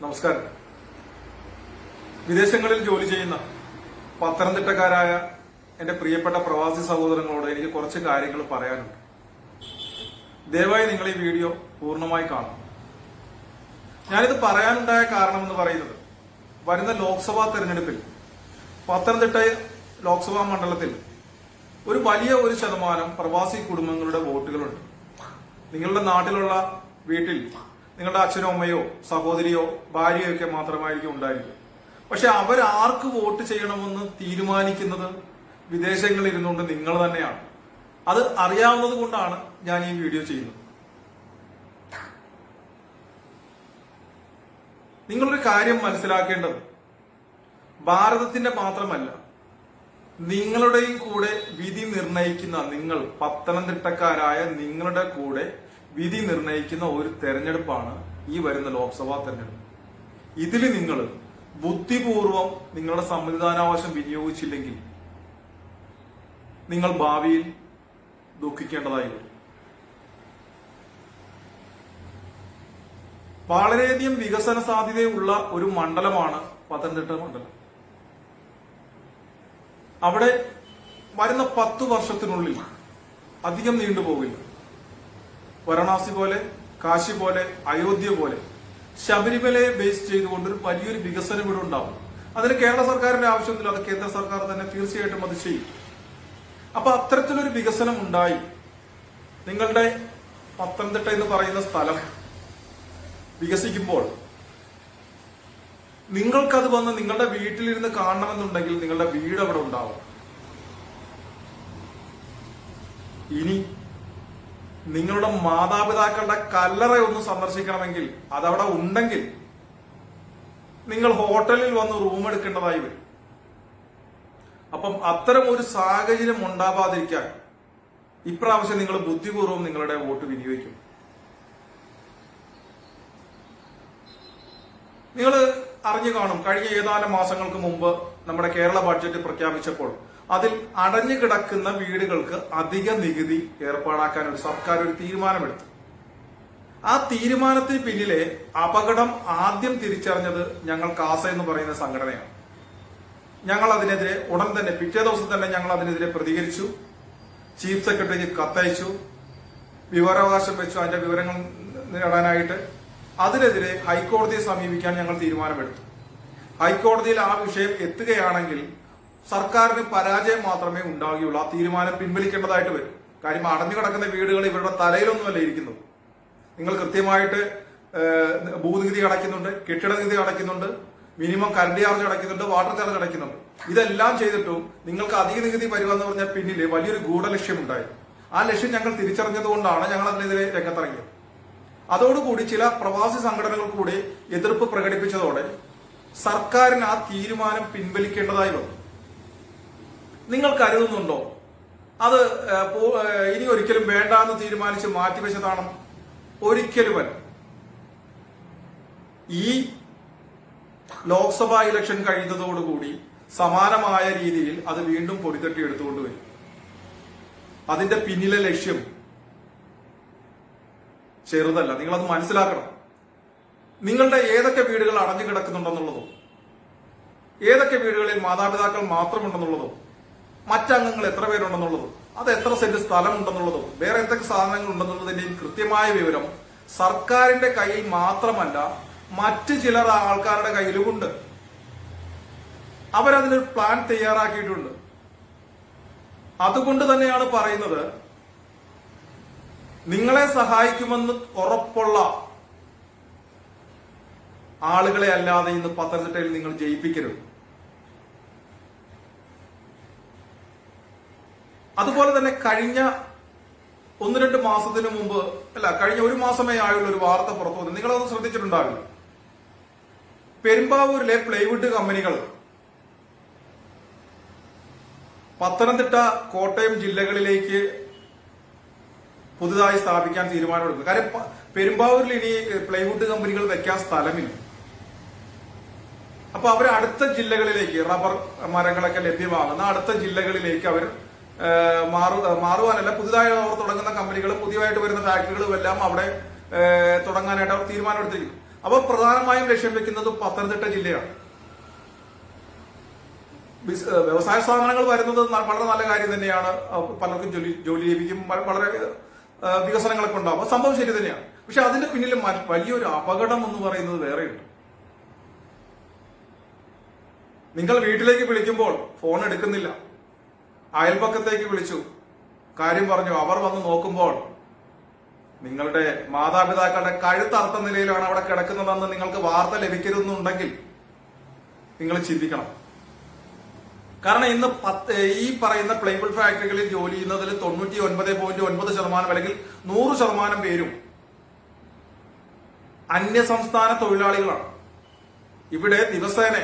നമസ്കാരം. വിദേശങ്ങളിൽ ജോലി ചെയ്യുന്ന പത്തനംതിട്ടക്കാരായ എന്റെ പ്രിയപ്പെട്ട പ്രവാസി സഹോദരങ്ങളോട് എനിക്ക് കുറച്ച് കാര്യങ്ങൾ പറയാനുണ്ട്. ദയവായി നിങ്ങൾ ഈ വീഡിയോ പൂർണ്ണമായി കാണും. ഞാനിത് പറയാനുണ്ടായ കാരണം എന്ന് പറയുന്നത്, വരുന്ന ലോക്സഭാ തെരഞ്ഞെടുപ്പിൽ പത്തനംതിട്ട ലോക്സഭാ മണ്ഡലത്തിൽ ഒരു വലിയ ശതമാനം പ്രവാസി കുടുംബങ്ങളുടെ വോട്ടുകളുണ്ട്. നിങ്ങളുടെ നാട്ടിലുള്ള വീട്ടിൽ നിങ്ങളുടെ അച്ഛനോ അമ്മയോ സഹോദരിയോ ഭാര്യയോ ഒക്കെ മാത്രമായിരിക്കും ഉണ്ടായിരിക്കും. പക്ഷെ അവരാർക്ക് വോട്ട് ചെയ്യണമെന്ന് തീരുമാനിക്കുന്നത് വിദേശങ്ങളിൽ ഇരുന്നുകൊണ്ട് നിങ്ങൾ തന്നെയാണ്. അത് അറിയാവുന്നത് കൊണ്ടാണ് ഞാൻ ഈ വീഡിയോ ചെയ്യുന്നത്. നിങ്ങളൊരു കാര്യം മനസ്സിലാക്കേണ്ടത്, ഭാരതത്തിന്റെ മാത്രമല്ല നിങ്ങളുടെയും കൂടെ വിധി നിർണയിക്കുന്ന, നിങ്ങൾ പത്തനംതിട്ടക്കാരായ നിങ്ങളുടെ കൂടെ വിധി നിർണയിക്കുന്ന ഒരു തെരഞ്ഞെടുപ്പാണ് ഈ വരുന്ന ലോക്സഭാ തെരഞ്ഞെടുപ്പ്. ഇതിൽ നിങ്ങൾ ബുദ്ധിപൂർവം നിങ്ങളുടെ സമ്മതിദാനാവകാശം വിനിയോഗിച്ചില്ലെങ്കിൽ നിങ്ങൾ ഭാവിയിൽ ദുഃഖിക്കേണ്ടതായി വരും. വളരെയധികം വികസന സാധ്യതയുള്ള ഒരു മണ്ഡലമാണ് പത്തനംതിട്ട മണ്ഡലം. അവിടെ വരുന്ന 10 വർഷത്തിനുള്ളിൽ അധികം നീണ്ടുപോകില്ല. വാരണാസി പോലെ, കാശി പോലെ, അയോധ്യ പോലെ ശബരിമലയെ ബേസ് ചെയ്തുകൊണ്ട് വലിയൊരു വികസനം ഇവിടെ ഉണ്ടാവും. അതിന് കേരള സർക്കാരിന്റെ ആവശ്യമൊന്നുമില്ല, അത് കേന്ദ്ര സർക്കാർ തന്നെ തീർച്ചയായിട്ടും അത് ചെയ്യും. അപ്പൊ അത്തരത്തിലൊരു വികസനം ഉണ്ടായി നിങ്ങളുടെ പത്തനംതിട്ട എന്ന് പറയുന്ന സ്ഥലം വികസിക്കുമ്പോൾ നിങ്ങൾക്കത് വന്ന് നിങ്ങളുടെ വീട്ടിലിരുന്ന് കാണണമെന്നുണ്ടെങ്കിൽ നിങ്ങളുടെ വീട് അവിടെ ഉണ്ടാവും. ഇനി നിങ്ങളുടെ മാതാപിതാക്കളുടെ കല്ലറ ഒന്ന് സന്ദർശിക്കണമെങ്കിൽ അതവിടെ ഉണ്ടെങ്കിൽ നിങ്ങൾ ഹോട്ടലിൽ വന്ന് റൂം എടുക്കേണ്ടതായി വരും. അപ്പം അത്തരം ഒരു സാഹചര്യം ഉണ്ടാവാതിരിക്കാൻ ഇപ്രാവശ്യം നിങ്ങൾ ബുദ്ധിപൂർവ്വം നിങ്ങളുടെ വോട്ട് വിനിയോഗിക്കും. നിങ്ങൾ അറിഞ്ഞു കാണും, കഴിഞ്ഞ ഏതാനും മാസങ്ങൾക്ക് മുമ്പ് നമ്മുടെ കേരള ബഡ്ജറ്റ് പ്രഖ്യാപിച്ചപ്പോൾ അതിൽ അടഞ്ഞു കിടക്കുന്ന വീടുകൾക്ക് അധിക നികുതി ഏർപ്പാടാക്കാൻ ഒരു സർക്കാർ ഒരു തീരുമാനമെടുത്തു. ആ തീരുമാനത്തിന് പിന്നിലെ അപകടം ആദ്യം തിരിച്ചറിഞ്ഞത് ഞങ്ങൾ കാസ എന്ന് പറയുന്ന സംഘടനയാണ്. ഞങ്ങൾ അതിനെതിരെ ഉടൻ തന്നെ പിറ്റേ ദിവസം തന്നെ ഞങ്ങൾ അതിനെതിരെ പ്രതികരിച്ചു. ചീഫ് സെക്രട്ടറിക്ക് കത്തയച്ചു, വിവരാവകാശം വെച്ചു അതിന്റെ വിവരങ്ങൾ നേടാനായിട്ട്. അതിനെതിരെ ഹൈക്കോടതിയെ സമീപിക്കാൻ ഞങ്ങൾ തീരുമാനമെടുത്തു. ഹൈക്കോടതിയിൽ ആ വിഷയം എത്തുകയാണെങ്കിൽ സർക്കാരിന് പരാജയം മാത്രമേ ഉണ്ടാവുകയുള്ളൂ. ആ തീരുമാനം പിൻവലിക്കേണ്ടതായിട്ട് വരും. കാര്യം അടഞ്ഞു കിടക്കുന്ന വീടുകൾ ഇവരുടെ തലയിലൊന്നുമല്ല ഇരിക്കുന്നത്. നിങ്ങൾ കൃത്യമായിട്ട് ഭൂനികുതി അടയ്ക്കുന്നുണ്ട്, കെട്ടിട നികുതി അടയ്ക്കുന്നുണ്ട്, മിനിമം കറണ്ട് ചാർജ് അടയ്ക്കുന്നുണ്ട്, വാട്ടർ ചാർജ് അടയ്ക്കുന്നുണ്ട്. ഇതെല്ലാം ചെയ്തിട്ടും നിങ്ങൾക്ക് അധിക നികുതി വരുമെന്ന് പറഞ്ഞ പിന്നിൽ വലിയൊരു ഗൂഢലക്ഷ്യമുണ്ടായി. ആ ലക്ഷ്യം ഞങ്ങൾ തിരിച്ചറിഞ്ഞതുകൊണ്ടാണ് ഞങ്ങൾ അതിനെതിരെ രംഗത്തിറങ്ങിയത്. അതോടുകൂടി ചില പ്രവാസി സംഘടനകൾ കൂടി എതിർപ്പ് പ്രകടിപ്പിച്ചതോടെ സർക്കാരിന് ആ തീരുമാനം പിൻവലിക്കേണ്ടതായി വന്നു. നിങ്ങൾ കരുതുന്നുണ്ടോ അത് ഇനി ഒരിക്കലും വേണ്ട എന്ന് തീരുമാനിച്ച് മാറ്റിവെച്ചതാണെന്ന്? ഒരിക്കലുമല്ല. ഈ ലോക്സഭാ ഇലക്ഷൻ കഴിയുന്നതോടുകൂടി സമാനമായ രീതിയിൽ അത് വീണ്ടും പൊടിതട്ടി എടുത്തുകൊണ്ട് വരും. അതിന്റെ പിന്നിലെ ലക്ഷ്യം ചെറുതല്ല. നിങ്ങളത് മനസ്സിലാക്കണം. നിങ്ങളുടെ ഏതൊക്കെ വീടുകൾ അടഞ്ഞു കിടക്കുന്നുണ്ടെന്നുള്ളതോ, ഏതൊക്കെ വീടുകളിൽ മാതാപിതാക്കൾ മാത്രമുണ്ടെന്നുള്ളതോ, മറ്റംഗങ്ങൾ എത്ര പേരുണ്ടെന്നുള്ളതോ, അത് എത്ര സെന്റ് സ്ഥലമുണ്ടെന്നുള്ളതോ, വേറെ എന്തൊക്കെ സാധനങ്ങൾ ഉണ്ടെന്നുള്ളതിന്റെയും കൃത്യമായ വിവരം സർക്കാരിന്റെ കയ്യിൽ മാത്രമല്ല മറ്റ് ചിലർ ആൾക്കാരുടെ കയ്യിലുമുണ്ട്. അവരതിനൊരു പ്ലാൻ തയ്യാറാക്കിയിട്ടുണ്ട്. അതുകൊണ്ട് തന്നെയാണ് പറയുന്നത്, നിങ്ങളെ സഹായിക്കുമെന്ന് ഉറപ്പുള്ള ആളുകളെ അല്ലാതെ ഇന്ന് പത്തനംതിട്ടയിൽ നിങ്ങൾ ജയിപ്പിക്കരുത്. അതുപോലെ തന്നെ കഴിഞ്ഞ 1-2 മാസത്തിന് മുമ്പ്, കഴിഞ്ഞ 1 മാസമേ ആയുള്ള ഒരു വാർത്ത പുറത്തു വന്നു. നിങ്ങളതൊന്നും ശ്രദ്ധിച്ചിട്ടുണ്ടാവില്ല. പെരുമ്പാവൂരിലെ പ്ലൈവുഡ് കമ്പനികൾ പത്തനംതിട്ട, കോട്ടയം ജില്ലകളിലേക്ക് പുതുതായി സ്ഥാപിക്കാൻ തീരുമാനമെടുക്കും. കാര്യം പെരുമ്പാവൂരിൽ ഇനി പ്ലൈവുഡ് കമ്പനികൾ വെക്കാൻ സ്ഥലമില്ല. അപ്പൊ അവർ അടുത്ത ജില്ലകളിലേക്ക്, റബ്ബർ മരങ്ങളൊക്കെ ലഭ്യമാകുന്ന അടുത്ത ജില്ലകളിലേക്ക് അവർ മാറുവാനല്ല, പുതുതായി അവർ തുടങ്ങുന്ന കമ്പനികളും പുതിയതായിട്ട് വരുന്ന ഫാക്ടറികളും എല്ലാം അവിടെ തുടങ്ങാനായിട്ട് അവർ തീരുമാനമെടുത്തിരിക്കുന്നു. അവർ പ്രധാനമായും ലക്ഷ്യം വെക്കുന്നത് പത്തനംതിട്ട ജില്ലയാണ്. വ്യവസായ സ്ഥാപനങ്ങൾ വരുന്നത് വളരെ നല്ല കാര്യം തന്നെയാണ്. പലർക്കും ജോലി ലഭിക്കും, വളരെ വികസനങ്ങളൊക്കെ ഉണ്ടാവും. സംഭവം ശരി തന്നെയാണ്. പക്ഷെ അതിന്റെ പിന്നിൽ വലിയൊരു അപകടം എന്ന് പറയുന്നത് വേറെയുണ്ട്. നിങ്ങൾ വീട്ടിലേക്ക് വിളിക്കുമ്പോൾ ഫോൺ എടുക്കുന്നില്ല, അയൽപക്കത്തേക്ക് വിളിച്ചു, കാര്യം പറഞ്ഞു, അവർ വന്ന് നോക്കുമ്പോൾ നിങ്ങളുടെ മാതാപിതാക്കളുടെ കഴുത്തറുത്ത നിലയിലാണ് അവിടെ കിടക്കുന്നതെന്ന് നിങ്ങൾക്ക് വാർത്ത ലഭിക്കരുതെന്നുണ്ടെങ്കിൽ നിങ്ങൾ ചിന്തിക്കണം. കാരണം ഇന്ന് ഈ പറയുന്ന പ്ലൈവുഡ് ഫാക്ടറികളിൽ ജോലി ചെയ്യുന്നതിൽ 99.9% അല്ലെങ്കിൽ 100% പേരും അന്യസംസ്ഥാന തൊഴിലാളികളാണ്. ഇവിടെ ദിവസേന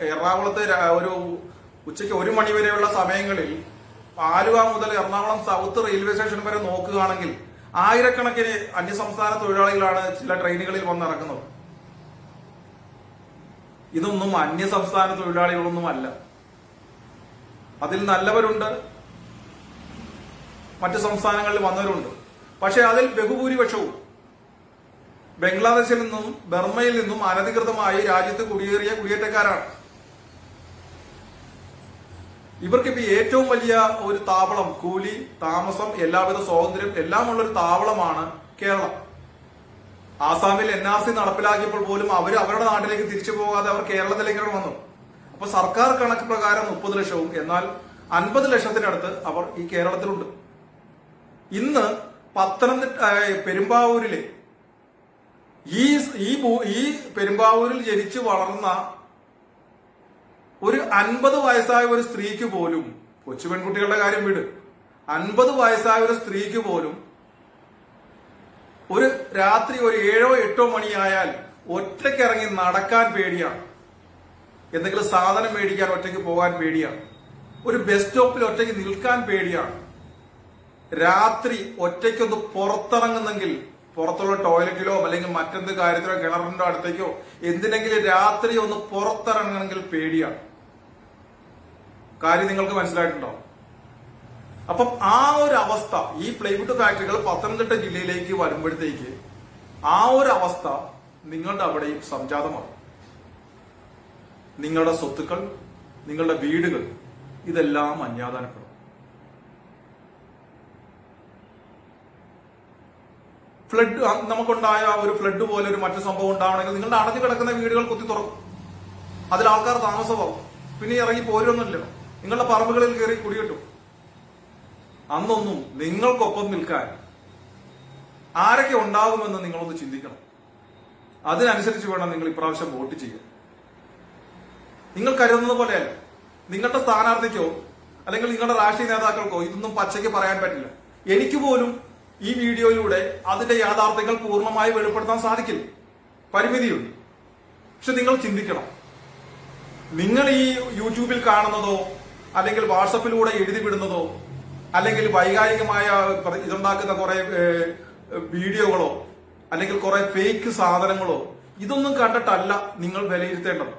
എറണാകുളത്ത് ഒരു ഉച്ചയ്ക്ക് 1 മണി വരെയുള്ള സമയങ്ങളിൽ ആലുവ മുതൽ എറണാകുളം സൗത്ത് റെയിൽവേ സ്റ്റേഷൻ വരെ നോക്കുകയാണെങ്കിൽ ആയിരക്കണക്കിന് അന്യസംസ്ഥാന തൊഴിലാളികളാണ് ചില ട്രെയിനുകളിൽ വന്നിറങ്ങുന്നത്. ഇതൊന്നും അന്യസംസ്ഥാന തൊഴിലാളികളൊന്നുമല്ല. അതിൽ നല്ലവരുണ്ട്, മറ്റു സംസ്ഥാനങ്ങളിൽ വന്നവരുണ്ട്. പക്ഷെ അതിൽ ബഹുഭൂരിപക്ഷവും ബംഗ്ലാദേശിൽ നിന്നും ബർമയിൽ നിന്നും അനധികൃതമായി രാജ്യത്ത് കുടിയേറിയ കുടിയേറ്റക്കാരാണ്. ഇവർക്കിപ്പോ ഏറ്റവും വലിയ ഒരു താവളം, കൂലി, താമസം, എല്ലാവിധ സ്വാതന്ത്ര്യം എല്ലാം ഉള്ളൊരു താവളമാണ് കേരളം. ആസാമിൽ NRC നടപ്പിലാക്കിയപ്പോൾ പോലും അവർ അവരുടെ നാട്ടിലേക്ക് തിരിച്ചു പോകാതെ അവർ കേരളത്തിലേക്കാണ് വന്നു. അപ്പൊ സർക്കാർ കണക്ക് പ്രകാരം 30 ലക്ഷവും, എന്നാൽ 50 ലക്ഷത്തിനടുത്ത് അവർ ഈ കേരളത്തിലുണ്ട്. ഇന്ന് പത്തനംതിട്ട പെരുമ്പാവൂരിലെ ഈ പെരുമ്പാവൂരിൽ ജനിച്ചു വളർന്ന ഒരു 50 വയസ്സായ ഒരു സ്ത്രീക്ക് പോലും, കൊച്ചു പെൺകുട്ടികളുടെ കാര്യം വിട്, 50 വയസ്സായ ഒരു സ്ത്രീക്ക് പോലും ഒരു രാത്രി ഒരു 7-8 മണിയായാൽ ഒറ്റയ്ക്ക് ഇറങ്ങി നടക്കാൻ പേടിയാണ്. എന്തെങ്കിലും സാധനം മേടിക്കാൻ ഒറ്റയ്ക്ക് പോകാൻ പേടിയാണ്. ഒരു ബസ് സ്റ്റോപ്പിൽ ഒറ്റയ്ക്ക് നിൽക്കാൻ പേടിയാണ്. രാത്രി ഒറ്റയ്ക്കൊന്ന് പുറത്തിറങ്ങുന്നെങ്കിൽ, പുറത്തുള്ള ടോയ്ലറ്റിലോ അല്ലെങ്കിൽ മറ്റെന്ത് കാര്യത്തിലോ കിണറിന്റെ അടുത്തേക്കോ എന്തിനെങ്കിലും രാത്രി ഒന്ന് പുറത്തിറങ്ങണമെങ്കിൽ പേടിയാണ്. കാര്യം നിങ്ങൾക്ക് മനസ്സിലായിട്ടുണ്ടോ? അപ്പം ആ ഒരു അവസ്ഥ ഈ പ്ലൈവുഡ് ഫാക്ടറികൾ പത്തനംതിട്ട ജില്ലയിലേക്ക് വരുമ്പോഴത്തേക്ക് ആ ഒരു അവസ്ഥ നിങ്ങളുടെ അവിടെയും സംജാതമാണ്. നിങ്ങളുടെ സ്വത്തുക്കൾ, നിങ്ങളുടെ വീടുകൾ ഇതെല്ലാം അന്യാദാനപ്പെടും. ഫ്ലഡ് നമുക്കുണ്ടായ ഒരു ഫ്ലഡ് പോലെ ഒരു മറ്റു സംഭവം ഉണ്ടാവണമെങ്കിൽ നിങ്ങളുടെ അടഞ്ഞു കിടക്കുന്ന വീടുകൾ കുത്തി തുറക്കും, അതിൽ ആൾക്കാർ താമസമാവും, പിന്നെ ഇറങ്ങി പോരൊന്നുമില്ല, നിങ്ങളുടെ പറമ്പുകളിൽ കയറി കുടികിട്ടും. അന്നൊന്നും നിങ്ങൾക്കൊപ്പം നിൽക്കാൻ ആരൊക്കെ ഉണ്ടാകുമെന്ന് നിങ്ങളൊന്ന് ചിന്തിക്കണം. അതിനനുസരിച്ച് വേണം നിങ്ങൾ ഇപ്രാവശ്യം വോട്ട് ചെയ്യാൻ. നിങ്ങൾ കരുതുന്നത് പോലെയല്ല. നിങ്ങളുടെ സ്ഥാനാർത്ഥിക്കോ അല്ലെങ്കിൽ നിങ്ങളുടെ രാഷ്ട്രീയ നേതാക്കൾക്കോ ഇതൊന്നും പച്ചയ്ക്ക് പറയാൻ പറ്റില്ല. എനിക്ക് പോലും ഈ വീഡിയോയിലൂടെ അതിന്റെ യാഥാർത്ഥ്യങ്ങൾ പൂർണ്ണമായി വെളിപ്പെടുത്താൻ സാധിക്കില്ല, പരിമിതിയുണ്ട്. പക്ഷെ നിങ്ങൾ ചിന്തിക്കണം. നിങ്ങൾ ഈ യൂട്യൂബിൽ കാണുന്നതോ അല്ലെങ്കിൽ വാട്സപ്പിലൂടെ എഴുതി വിടുന്നതോ അല്ലെങ്കിൽ വൈകാരികമായ ഇതുണ്ടാക്കുന്ന കുറെ വീഡിയോകളോ അല്ലെങ്കിൽ കുറെ ഫേക്ക് സാധനങ്ങളോ ഇതൊന്നും കണ്ടിട്ടല്ല നിങ്ങൾ വിലയിരുത്തേണ്ടത്.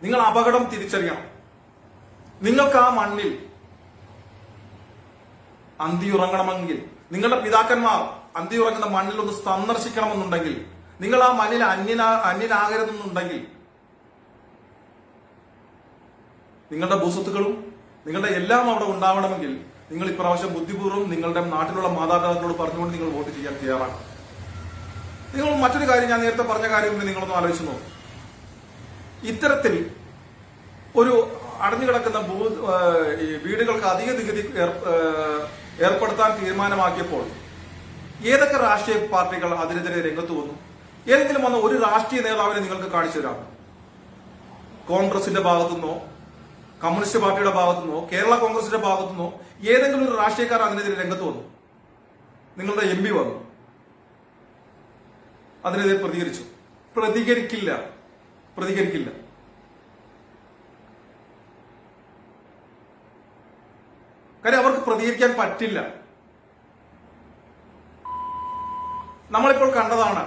നിങ്ങൾ അപകടം തിരിച്ചറിയണം. നിങ്ങൾക്ക് ആ മണ്ണിൽ അന്തിയുറങ്ങണമെങ്കിൽ, നിങ്ങളുടെ പിതാക്കന്മാർ അന്തിയുറങ്ങുന്ന മണ്ണിൽ ഒന്ന് സന്ദർശിക്കണമെന്നുണ്ടെങ്കിൽ, നിങ്ങൾ ആ മണ്ണിൽ അന്യനാകരുതെന്നുണ്ടെങ്കിൽ, നിങ്ങളുടെ ഭൂസ്വത്തുക്കളും നിങ്ങളുടെ എല്ലാം അവിടെ ഉണ്ടാവണമെങ്കിൽ നിങ്ങൾ ഇപ്രാവശ്യം ബുദ്ധിപൂർവ്വം നിങ്ങളുടെ നാട്ടിലുള്ള മാതാപിതാക്കളോട് പറഞ്ഞുകൊണ്ട് നിങ്ങൾ വോട്ട് ചെയ്യാൻ തയ്യാറാണ്. നിങ്ങൾ മറ്റൊരു കാര്യം, ഞാൻ നേരത്തെ പറഞ്ഞ കാര്യം നിങ്ങളൊന്ന് ആലോചിച്ച് നോക്കും. ഇത്തരത്തിൽ ഒരു അടഞ്ഞുകിടക്കുന്ന വീടുകൾക്ക് അധിക നികുതി ഏർപ്പെടുത്താൻ തീരുമാനമാക്കിയപ്പോൾ ഏതൊക്കെ രാഷ്ട്രീയ പാർട്ടികൾ അതിനെതിരെ രംഗത്ത് വന്നു? ഏതെങ്കിലും വന്ന ഒരു രാഷ്ട്രീയ നേതാവിനെ നിങ്ങൾക്ക് കാണിച്ചു തരാമോ? കോൺഗ്രസിന്റെ ഭാഗത്തുനിന്നോ കമ്മ്യൂണിസ്റ്റ് പാർട്ടിയുടെ ഭാഗത്തുനിന്നോ കേരള കോൺഗ്രസിന്റെ ഭാഗത്തുനിന്നോ ഏതെങ്കിലും ഒരു രാഷ്ട്രീയക്കാർ അതിനെതിരെ രംഗത്ത് വന്നു? നിങ്ങളുടെ MP വന്നു, അതിനെതിരെ പ്രതികരിച്ചു? പ്രതികരിക്കില്ല. കാര്യം അവർക്ക് പ്രതികരിക്കാൻ പറ്റില്ല. നമ്മളിപ്പോൾ കണ്ടതാണ്,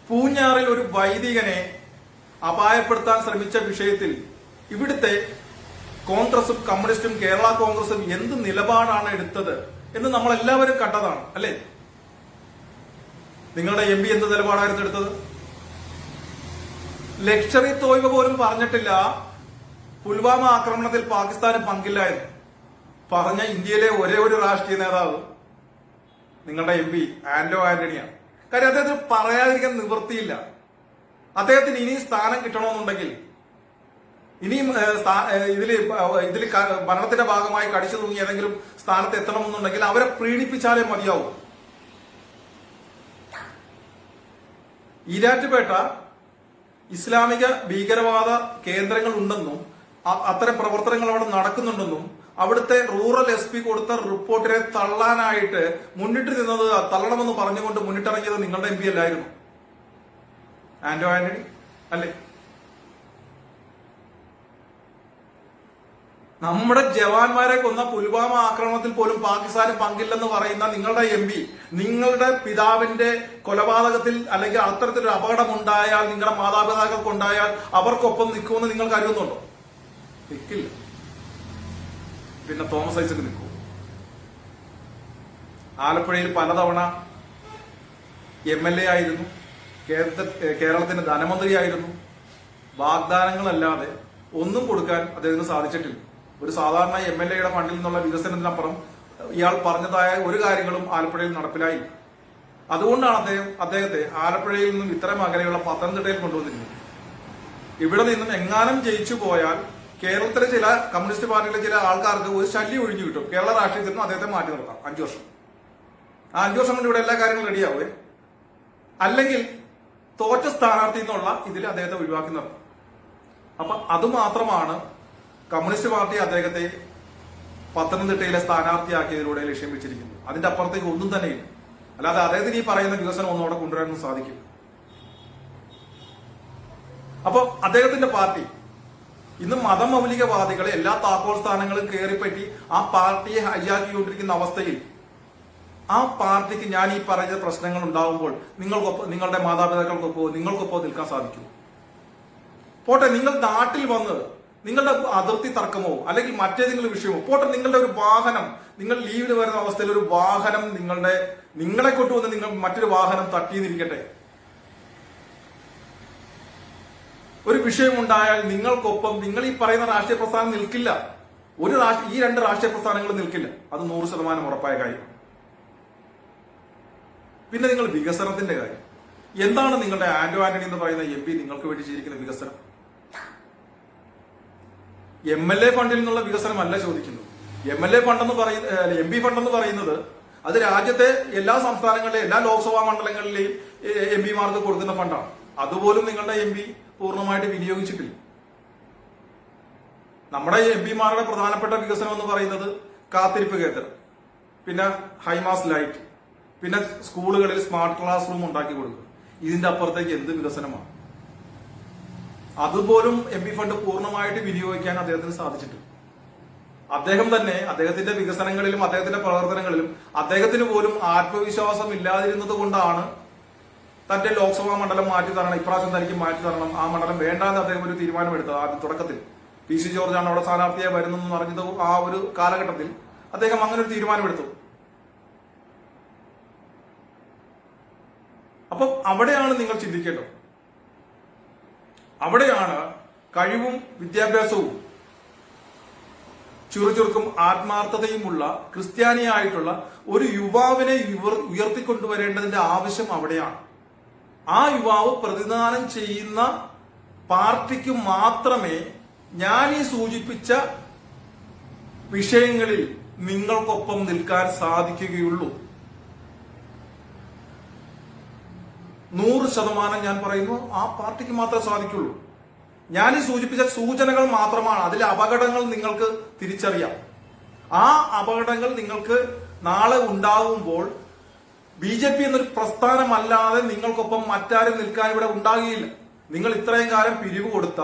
പൂഞ്ഞാറിൽ ഒരു വൈദികനെ അപായപ്പെടുത്താൻ ശ്രമിച്ച വിഷയത്തിൽ ഇവിടുത്തെ കോൺഗ്രസും കമ്മ്യൂണിസ്റ്റും കേരള കോൺഗ്രസും എന്ത് നിലപാടാണ് എടുത്തത് എന്ന് നമ്മൾ എല്ലാവരും കണ്ടതാണ്, അല്ലേ? നിങ്ങളുടെ MP എന്ത് നിലപാടായിരുന്നു എടുത്തത്? ലഷ്കർ ഇ തോയ്ബ പോലും പറഞ്ഞിട്ടില്ല പുൽവാമ ആക്രമണത്തിൽ പാകിസ്ഥാന് പങ്കില്ല എന്ന്. പറഞ്ഞ ഇന്ത്യയിലെ ഒരേ ഒരു രാഷ്ട്രീയ നേതാവ് നിങ്ങളുടെ MP ആന്റോ ആന്റണിയാണ്. കാര്യം അദ്ദേഹത്തിന് പറയാതിരിക്കാൻ നിവൃത്തിയില്ല. അദ്ദേഹത്തിന് ഇനി സ്ഥാനം കിട്ടണമെന്നുണ്ടെങ്കിൽ, ഇനിയും ഇതില് ഭരണത്തിന്റെ ഭാഗമായി കടിച്ചു തൂങ്ങി ഏതെങ്കിലും സ്ഥാനത്ത് എത്തണമെന്നുണ്ടെങ്കിൽ അവരെ പ്രീണിപ്പിച്ചാലേ മതിയാവും. ഈരാറ്റുപേട്ട ഇസ്ലാമിക ഭീകരവാദ കേന്ദ്രങ്ങൾ ഉണ്ടെന്നും അത്തരം പ്രവർത്തനങ്ങൾ അവിടെ നടക്കുന്നുണ്ടെന്നും അവിടുത്തെ റൂറൽ SP കൊടുത്ത റിപ്പോർട്ടിനെ തള്ളാനായിട്ട് മുന്നിട്ട് നിന്നത്, തള്ളണമെന്ന് പറഞ്ഞുകൊണ്ട് മുന്നിട്ടിറങ്ങിയത് നിങ്ങളുടെ MP അല്ലായിരുന്നു, ആന്റോ ആന്റണി അല്ലേ? നമ്മുടെ ജവാന്മാരെ കൊന്ന പുൽവാമ ആക്രമണത്തിൽ പോലും പാകിസ്ഥാന് പങ്കില്ലെന്ന് പറയുന്ന നിങ്ങളുടെ MP, നിങ്ങളുടെ പിതാവിന്റെ കൊലപാതകത്തിൽ അല്ലെങ്കിൽ അത്തരത്തിലൊരു അപകടം ഉണ്ടായാൽ, നിങ്ങളുടെ മാതാപിതാക്കൾക്കുണ്ടായാൽ അവർക്കൊപ്പം നിൽക്കുമെന്ന് നിങ്ങൾ കരുതുന്നുണ്ടോ? നിൽക്കില്ല. പിന്നെ തോമസ് ഐസക് നിൽക്കൂ. ആലപ്പുഴയിൽ പലതവണ MLA ആയിരുന്നു, കേരളത്തിന്റെ ധനമന്ത്രിയായിരുന്നു. വാഗ്ദാനങ്ങളല്ലാതെ ഒന്നും കൊടുക്കാൻ അദ്ദേഹത്തിന് സാധിച്ചിട്ടില്ല. ഒരു സാധാരണ MLA ഫണ്ടിൽ നിന്നുള്ള വികസനത്തിനപ്പുറം ഇയാൾ പറഞ്ഞതായ ഒരു കാര്യങ്ങളും ആലപ്പുഴയിൽ നടപ്പിലായില്ല. അതുകൊണ്ടാണ് അദ്ദേഹത്തെ ആലപ്പുഴയിൽ നിന്നും ഇത്തരം അകലെയുള്ള പത്തനംതിട്ടയിൽ കൊണ്ടുവന്നിരുന്നത്. ഇവിടെ നിന്നും എങ്ങാനും ജയിച്ചു പോയാൽ കേരളത്തിലെ ചില കമ്മ്യൂണിസ്റ്റ് പാർട്ടിയിലെ ചില ആൾക്കാർക്ക് ഒരു ശല്യം ഒഴിഞ്ഞു കിട്ടും. കേരള രാഷ്ട്രീയത്തിൽ നിന്നും അദ്ദേഹത്തെ മാറ്റി നിർത്താം 5 വർഷം. ആ 5 വർഷം കൊണ്ട് ഇവിടെ എല്ലാ കാര്യങ്ങളും റെഡിയാവേ. അല്ലെങ്കിൽ തോറ്റ സ്ഥാനാർത്ഥി എന്നുള്ള ഇതിൽ അദ്ദേഹത്തെ ഒഴിവാക്കി നിർത്തും. അപ്പൊ അതുമാത്രമാണ് കമ്മ്യൂണിസ്റ്റ് പാർട്ടി അദ്ദേഹത്തെ പത്തനംതിട്ടയിലെ സ്ഥാനാർത്ഥിയാക്കിയതിലൂടെ ലക്ഷ്യം വെച്ചിരിക്കുന്നത്. അതിന്റെ അപ്പുറത്തേക്ക് ഒന്നും തന്നെയില്ല. അല്ലാതെ അദ്ദേഹത്തിന് ഈ പറയുന്ന വികസനം ഒന്നും അവിടെ കൊണ്ടുവരാനൊന്നും സാധിക്കില്ല. അപ്പൊ അദ്ദേഹത്തിന്റെ പാർട്ടി ഇന്ന് മതമൗലികവാദികളെ എല്ലാ താക്കോൽ സ്ഥാനങ്ങളും കയറിപ്പറ്റി ആ പാർട്ടിയെ ഹൈജാക്കിക്കൊണ്ടിരിക്കുന്ന അവസ്ഥയിൽ ആ പാർട്ടിക്ക് ഞാൻ ഈ പറയുന്ന പ്രശ്നങ്ങൾ ഉണ്ടാവുമ്പോൾ നിങ്ങൾക്കൊപ്പം, നിങ്ങളുടെ മാതാപിതാക്കൾക്കൊപ്പോ നിങ്ങൾക്കൊപ്പോ നിൽക്കാൻ സാധിക്കും? പോട്ടെ, നിങ്ങൾ നാട്ടിൽ വന്ന് നിങ്ങളുടെ അതിർത്തി തർക്കമോ അല്ലെങ്കിൽ മറ്റേതെങ്കിലും വിഷയമോ, പോട്ടെ, നിങ്ങളുടെ ഒരു വാഹനം, നിങ്ങൾ ലീവിന് വരുന്ന അവസ്ഥയിൽ ഒരു വാഹനം നിങ്ങളെ കൊണ്ടുവന്ന് നിങ്ങൾ മറ്റൊരു വാഹനം തട്ടിയെന്നിരിക്കട്ടെ, ഒരു വിഷയമുണ്ടായാൽ നിങ്ങൾക്കൊപ്പം നിങ്ങൾ ഈ പറയുന്ന രാഷ്ട്രീയ പ്രസ്ഥാനം നിൽക്കില്ല. ഈ 2 രാഷ്ട്രീയ പ്രസ്ഥാനങ്ങൾ നിൽക്കില്ല. അത് 100% ഉറപ്പായ കാര്യം. പിന്നെ നിങ്ങൾ വികസനത്തിന്റെ കാര്യം എന്താണ്? നിങ്ങളുടെ ആന്റോ ആന്റണി എന്ന് പറയുന്ന MP നിങ്ങൾക്ക് വേണ്ടി ചെയ്തിരിക്കുന്ന വികസനം MLA ഫണ്ടിൽ നിന്നുള്ള വികസനമല്ല ചോദിക്കുന്നത്. MLA ഫണ്ട് എന്ന് പറയുന്നത്, MP ഫണ്ട് എന്ന് പറയുന്നത് അത് രാജ്യത്തെ എല്ലാ സംസ്ഥാനങ്ങളിലെയും എല്ലാ ലോക്സഭാ മണ്ഡലങ്ങളിലെയും MP മാർക്ക് കൊടുക്കുന്ന ഫണ്ടാണ്. അതുപോലും നിങ്ങളുടെ MP പൂർണ്ണമായിട്ട് വിനിയോഗിച്ചിട്ടില്ല. നമ്മുടെ MP മാരുടെ പ്രധാനപ്പെട്ട വികസനം എന്ന് പറയുന്നത് കാത്തിരിപ്പ് കേന്ദ്രം, പിന്നെ ഹൈമാസ് ലൈറ്റ്, പിന്നെ സ്കൂളുകളിൽ സ്മാർട്ട് ക്ലാസ് റൂം ഉണ്ടാക്കി കൊടുക്കുക. ഇതിന്റെ അപ്പുറത്തേക്ക് എന്ത് വികസനമാണ്? അതുപോലും MP ഫണ്ട് പൂർണ്ണമായിട്ട് വിനിയോഗിക്കാൻ അദ്ദേഹത്തിന് സാധിച്ചിട്ടില്ല. അദ്ദേഹം തന്നെ അദ്ദേഹത്തിന്റെ വികസനങ്ങളിലും അദ്ദേഹത്തിന്റെ പ്രവർത്തനങ്ങളിലും അദ്ദേഹത്തിന് പോലും ആത്മവിശ്വാസം ഇല്ലാതിരുന്നത് കൊണ്ടാണ് തന്റെ ലോക്സഭാ മണ്ഡലം മാറ്റി തരണം, ഇപ്രാവശ്യം തനിക്ക് മാറ്റി തരണം, ആ മണ്ഡലം വേണ്ടാന്ന് അദ്ദേഹം ഒരു തീരുമാനമെടുത്തത്. ആദ്യം തുടക്കത്തിൽ PC ജോർജാണ് അവിടെ സ്ഥാനാർത്ഥിയായി വരുന്നതെന്ന് പറഞ്ഞത് ആ ഒരു കാലഘട്ടത്തിൽ അദ്ദേഹം അങ്ങനെ ഒരു തീരുമാനമെടുത്തു. അപ്പം അവിടെയാണ് നിങ്ങൾ ചിന്തിക്കേണ്ടത്. അവിടെയാണ് കഴിവും വിദ്യാഭ്യാസവും ചുറുചുറുക്കും ആത്മാർത്ഥതയുമുള്ള ക്രിസ്ത്യാനിയായിട്ടുള്ള ഒരു യുവാവിനെ ഉയർത്തിക്കൊണ്ടുവരേണ്ടതിന്റെ ആവശ്യം അവിടെയാണ്. ആ യുവാവ് പ്രതിദാനം ചെയ്യുന്ന പാർട്ടിക്ക് മാത്രമേ ഞാൻ ഈ സൂചിപ്പിച്ച വിഷയങ്ങളിൽ നിങ്ങൾക്കൊപ്പം നിൽക്കാൻ സാധിക്കുകയുള്ളൂ. 100% ഞാൻ പറയുന്നു, ആ പാർട്ടിക്ക് മാത്രമേ സാധിക്കുള്ളൂ. ഞാൻ ഈ സൂചിപ്പിച്ച സൂചനകൾ മാത്രമാണ്. അതിലെ അപകടങ്ങൾ നിങ്ങൾക്ക് തിരിച്ചറിയാം. ആ അപകടങ്ങൾ നിങ്ങൾക്ക് നാളെ ഉണ്ടാകുമ്പോൾ BJP എന്നൊരു പ്രസ്ഥാനമല്ലാതെ നിങ്ങൾക്കൊപ്പം മറ്റാരും നിൽക്കാൻ ഇവിടെ ഉണ്ടാകുകയില്ല. നിങ്ങൾ ഇത്രയും കാലം പിരിവ് കൊടുത്ത,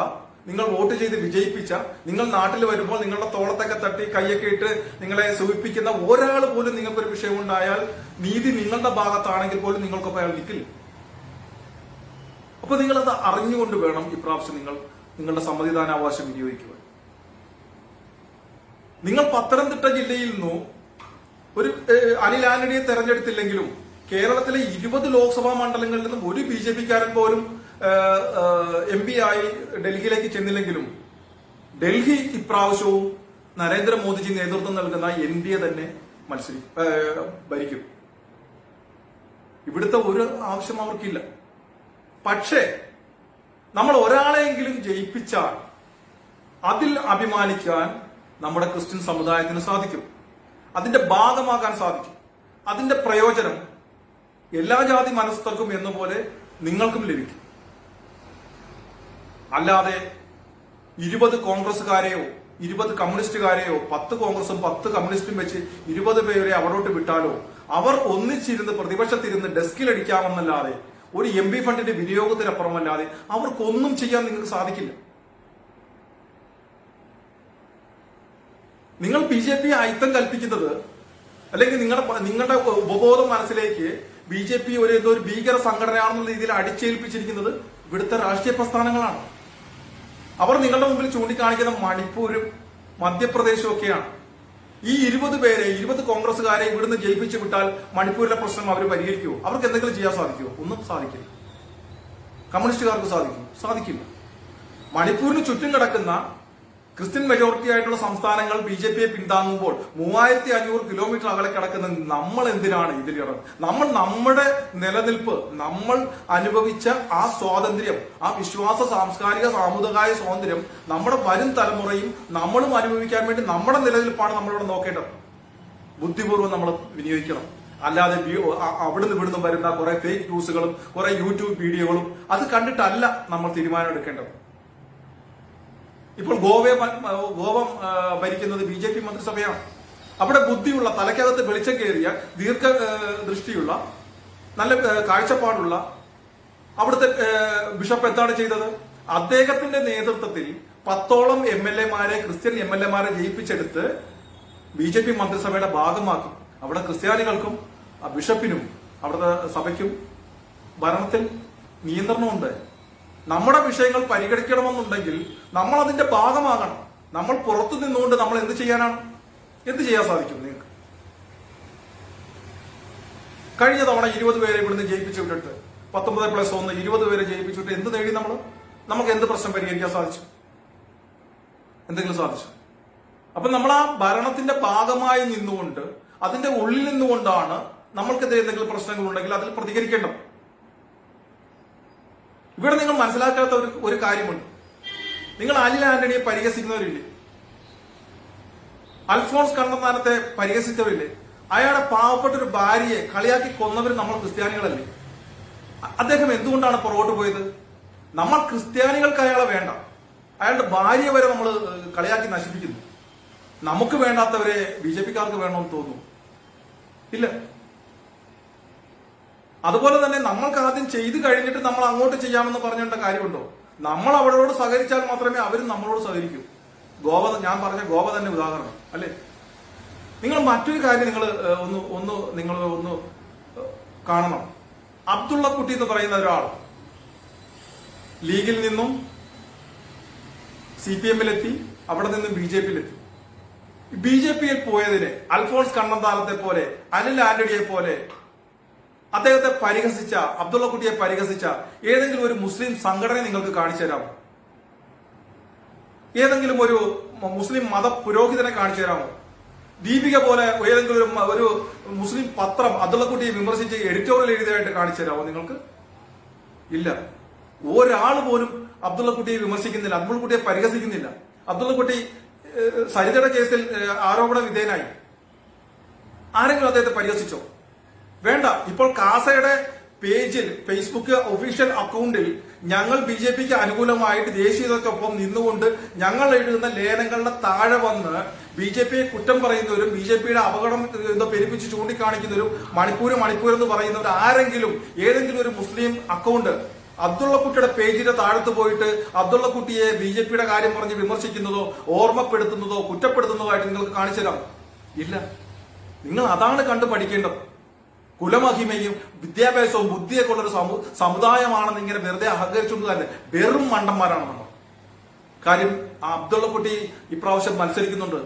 നിങ്ങൾ വോട്ട് ചെയ്ത് വിജയിപ്പിച്ച, നിങ്ങൾ നാട്ടിൽ വരുമ്പോൾ നിങ്ങളുടെ തോളത്തൊക്കെ തട്ടി കൈയൊക്കെ ഇട്ട് നിങ്ങളെ സൂചിപ്പിക്കുന്ന ഒരാൾ പോലും നിങ്ങൾക്കൊരു വിഷയം ഉണ്ടായാൽ നീതി നിങ്ങളുടെ ഭാഗത്താണെങ്കിൽ പോലും നിങ്ങൾക്കൊപ്പം അയാൾ നിൽക്കില്ല. അപ്പൊ നിങ്ങളത് അറിഞ്ഞുകൊണ്ട് വേണം ഇപ്രാവശ്യം നിങ്ങളുടെ സമ്മതിദാനാവകാശം വിനിയോഗിക്കുക. നിങ്ങൾ പത്തനംതിട്ട ജില്ലയിൽ നിന്നും ഒരു അനിൽ ആന്റണിയെ തെരഞ്ഞെടുത്തില്ലെങ്കിലും കേരളത്തിലെ 20 ലോക്സഭാ മണ്ഡലങ്ങളിൽ നിന്നും ഒരു BJP-കാരൻ പോലും MP ആയി ഡൽഹിയിലേക്ക് ചെന്നില്ലെങ്കിലും ഡൽഹി ഇപ്രാവശ്യവും നരേന്ദ്രമോദിജി നേതൃത്വം നൽകുന്ന NDA തന്നെ ഭരിക്കും. ഇവിടുത്തെ ഒരു ആവശ്യം അവർക്കില്ല. പക്ഷേ നമ്മൾ ഒരാളെങ്കിലും ജയിപ്പിച്ചാൽ അതിൽ അഭിമാനിക്കാൻ നമ്മുടെ ക്രിസ്ത്യൻ സമുദായത്തിന് സാധിക്കും. അതിന്റെ ഭാഗമാകാൻ സാധിക്കും. അതിന്റെ പ്രയോജനം എല്ലാ ജാതി മനസ്സർക്കും എന്ന പോലെ നിങ്ങൾക്കും ലഭിക്കും. അല്ലാതെ 20 കോൺഗ്രസുകാരെയോ 20 കമ്മ്യൂണിസ്റ്റുകാരെയോ 10 കോൺഗ്രസും 10 കമ്മ്യൂണിസ്റ്റും വെച്ച് 20 പേരെ അവിടോട്ട് വിട്ടാലോ അവർ ഒന്നിച്ചിരുന്ന് പ്രതിപക്ഷത്തിരുന്ന് ഡെസ്കിലടിക്കാമെന്നല്ലാതെ ഒരു MP ഫണ്ടിന്റെ വിനിയോഗത്തിനപ്പുറമല്ലാതെ അവർക്കൊന്നും ചെയ്യാൻ നിങ്ങൾക്ക് സാധിക്കില്ല. നിങ്ങൾ BJP അയിത്തം കൽപ്പിക്കുന്നത് അല്ലെങ്കിൽ നിങ്ങളുടെ ഉപബോധ മനസ്സിലേക്ക് BJP എന്തോ ഒരു ഭീകര സംഘടനയാണെന്നുള്ള രീതിയിൽ അടിച്ചേൽപ്പിച്ചിരിക്കുന്നത് ഇവിടുത്തെ രാഷ്ട്രീയ പ്രസ്ഥാനങ്ങളാണ്. അവർ നിങ്ങളുടെ മുമ്പിൽ ചൂണ്ടിക്കാണിക്കുന്ന മണിപ്പൂരും മധ്യപ്രദേശും ഒക്കെയാണ്. ഈ 20 കോൺഗ്രസുകാരെ ഇവിടുന്ന് ജയിപ്പിച്ചു വിട്ടാൽ മണിപ്പൂരിലെ പ്രശ്നം അവർ പരിഹരിക്കുമോ? അവർക്ക് എന്തെങ്കിലും ചെയ്യാൻ സാധിക്കുമോ? ഒന്നും സാധിക്കില്ല. കമ്മ്യൂണിസ്റ്റുകാർക്ക് സാധിക്കില്ല. മണിപ്പൂരിന് ചുറ്റും കിടക്കുന്ന ക്രിസ്ത്യൻ മെജോറിറ്റി ആയിട്ടുള്ള സംസ്ഥാനങ്ങൾ BJP-യെ പിന്താങ്ങുമ്പോൾ 3500 കിലോമീറ്റർ അകലെ കിടക്കുന്ന നമ്മൾ എന്തിനാണ് ഇതിലിറങ്ങുന്നത്? നമ്മൾ നമ്മുടെ നിലനിൽപ്പ്, നമ്മൾ അനുഭവിച്ച ആ സ്വാതന്ത്ര്യം, ആ വിശ്വാസ സാംസ്കാരിക സാമുദായിക സ്വാതന്ത്ര്യം നമ്മുടെ വരും തലമുറയും നമ്മളും അനുഭവിക്കാൻ വേണ്ടി നമ്മുടെ നിലനിൽപ്പാണ് നമ്മളിവിടെ നോക്കേണ്ടത്. ബുദ്ധിപൂർവ്വം നമ്മൾ വിനിയോഗിക്കണം. അല്ലാതെ അവിടുന്ന് ഇവിടുന്ന് വരുന്ന കുറെ ഫേക്ക് ന്യൂസുകളും കുറെ യൂട്യൂബ് വീഡിയോകളും അത് കണ്ടിട്ടല്ല നമ്മൾ തീരുമാനം എടുക്കേണ്ടത്. ഇപ്പോൾ ഗോവ ഭരിക്കുന്നത് BJP മന്ത്രിസഭയാണ്. അവിടെ ബുദ്ധിയുള്ള, തലയ്ക്കകത്ത് വെളിച്ചം കയറിയ, ദീർഘദൃഷ്ടിയുള്ള, നല്ല കാഴ്ചപ്പാടുള്ള അവിടുത്തെ ബിഷപ്പ് എന്താണ് ചെയ്തത്? അദ്ദേഹത്തിന്റെ നേതൃത്വത്തിൽ 10ഓളം MLA-മാരെ, ക്രിസ്ത്യൻ MLA-മാരെ ജയിപ്പിച്ചെടുത്ത് BJP മന്ത്രിസഭയുടെ ഭാഗമാക്കി. അവിടെ ക്രിസ്ത്യാനികൾക്കും ബിഷപ്പിനും അവിടുത്തെ സഭയ്ക്കും ഭരണത്തിൽ നിയന്ത്രണമുണ്ട്. നമ്മുടെ വിഷയങ്ങൾ പരിഗണിക്കണമെന്നുണ്ടെങ്കിൽ നമ്മൾ അതിന്റെ ഭാഗമാകണം. നമ്മൾ പുറത്തു നിന്നുകൊണ്ട് നമ്മൾ എന്ത് ചെയ്യാനാണ്? എന്ത് ചെയ്യാൻ സാധിക്കും നിങ്ങൾക്ക്? കഴിഞ്ഞ തവണ 20 പേരെ ഇവിടുന്ന് ജയിപ്പിച്ചു വിട്ടിട്ട് 19+1 20 പേരെ ജയിപ്പിച്ചിട്ട് എന്ത് നേടി? നമുക്ക് എന്ത് പ്രശ്നം പരിഹരിക്കാൻ സാധിച്ചു? എന്തെങ്കിലും സാധിച്ചു? അപ്പൊ നമ്മൾ ആ ഭരണത്തിന്റെ ഭാഗമായി നിന്നുകൊണ്ട് അതിന്റെ ഉള്ളിൽ നിന്നുകൊണ്ടാണ് നമ്മൾക്കെതിരെ എന്തെങ്കിലും പ്രശ്നങ്ങൾ ഉണ്ടെങ്കിൽ അതിൽ പ്രതികരിക്കേണ്ടത്. ഇവിടെ നിങ്ങൾ മനസ്സിലാക്കാത്ത ഒരു കാര്യമുണ്ട്. നിങ്ങൾ അനിൽ ആന്റണിയെ പരിഹസിക്കുന്നവരില്ലേ? അൽഫോൺസ് കണ്ണന്താനത്തെ പരിഹസിച്ചവരില്ലേ? അയാളുടെ പാവപ്പെട്ട ഒരു ഭാര്യയെ കളിയാക്കി കൊന്നവർ നമ്മൾ ക്രിസ്ത്യാനികളല്ലേ? അദ്ദേഹം എന്തുകൊണ്ടാണ് പുറകോട്ട് പോയത്? നമ്മൾ ക്രിസ്ത്യാനികൾക്ക് അയാളെ വേണ്ട, അയാളുടെ ഭാര്യ വരെ നമ്മൾ കളിയാക്കി നശിപ്പിക്കുന്നു. നമുക്ക് വേണ്ടാത്തവരെ BJP-കാർക്ക് വേണമെന്ന് തോന്നുന്നു? ഇല്ല. അതുപോലെ തന്നെ നമ്മൾക്ക് ആദ്യം ചെയ്തു കഴിഞ്ഞിട്ട് നമ്മൾ അങ്ങോട്ട് ചെയ്യാമെന്ന് പറഞ്ഞേണ്ട കാര്യമുണ്ടോ? നമ്മൾ അവരോട് സഹകരിച്ചാൽ മാത്രമേ അവരും നമ്മളോട് സഹകരിക്കൂ. ഞാൻ പറഞ്ഞ ഗോവ തന്നെ ഉദാഹരണം അല്ലേ? നിങ്ങൾ മറ്റൊരു കാര്യം നിങ്ങൾ ഒന്ന് കാണണം. അബ്ദുള്ള കുട്ടി എന്ന് പറയുന്ന ഒരാൾ ലീഗിൽ നിന്നും CPM-ലെത്തി, അവിടെ നിന്നും BJP-യിലെത്തി. BJP-യിൽ പോയതിന് അൽഫോൺസ് കണ്ണന്താനത്തെ പോലെ, അനിൽ ആന്റണിയെ പോലെ അദ്ദേഹത്തെ പരിഹസിച്ച, അബ്ദുള്ള കുട്ടിയെ പരിഹസിച്ച ഏതെങ്കിലും ഒരു മുസ്ലിം സംഘടന നിങ്ങൾക്ക് കാണിച്ചു തരാമോ? ഏതെങ്കിലും ഒരു മുസ്ലിം മത പുരോഹിതനെ കാണിച്ചു തരാമോ? ദീപിക പോലെ ഏതെങ്കിലും ഒരു മുസ്ലിം പത്രം അബ്ദുള്ള കുട്ടിയെ വിമർശിച്ച് എഡിറ്റോറിയൽ എഴുതിയതായിട്ട് കാണിച്ചു തരാമോ നിങ്ങൾക്ക്? ഇല്ല. ഒരാൾ പോലും അബ്ദുള്ള കുട്ടിയെ വിമർശിക്കുന്നില്ല, അബ്ദുള്ള കുട്ടിയെ പരിഹസിക്കുന്നില്ല. അബ്ദുള്ള കുട്ടി സരിതയുടെ കേസിൽ ആരോപണ വിധേയനായി. ആരെങ്കിലും അദ്ദേഹത്തെ പരിഹസിച്ചോ? വേണ്ട. ഇപ്പോൾ കാസയുടെ പേജിൽ, ഫേസ്ബുക്ക് ഒഫീഷ്യൽ അക്കൗണ്ടിൽ ഞങ്ങൾ BJP-ക്ക് അനുകൂലമായിട്ട് ദേശീയതയ്ക്കൊപ്പം നിന്നുകൊണ്ട് ഞങ്ങൾ എഴുതുന്ന ലേഖനങ്ങളുടെ താഴെ വന്ന് BJP-യെ കുറ്റം പറയുന്നവരും BJP-യുടെ അപകടം പെരുപ്പിച്ച് ചൂണ്ടിക്കാണിക്കുന്നവരും മണിപ്പൂർ എന്ന് പറയുന്നവർ ആരെങ്കിലും ഏതെങ്കിലും ഒരു മുസ്ലിം അക്കൗണ്ട് അബ്ദുള്ള കുട്ടിയുടെ പേജിന്റെ താഴത്ത് പോയിട്ട് അബ്ദുള്ള കുട്ടിയെ BJP-യുടെ കാര്യം പറഞ്ഞ് വിമർശിക്കുന്നതോ ഓർമ്മപ്പെടുത്തുന്നതോ കുറ്റപ്പെടുത്തുന്നതോ ആയിട്ട് നിങ്ങൾക്ക് കാണിച്ചു തരാം? ഇല്ല. നിങ്ങൾ അതാണ് കണ്ടു പഠിക്കേണ്ടത്. കുലമഹിമയും വിദ്യാഭ്യാസവും ബുദ്ധിയൊക്കെ ഉള്ളൊരു സമുദായമാണെന്ന് ഇങ്ങനെ വെറുതെ അഹങ്കരിച്ചുകൊണ്ട് തന്നെ വെറും മണ്ടന്മാരാണ് നമ്മൾ. കാര്യം അബ്ദുള്ള കുട്ടി ഇപ്രാവശ്യം മത്സരിക്കുന്നുണ്ട്.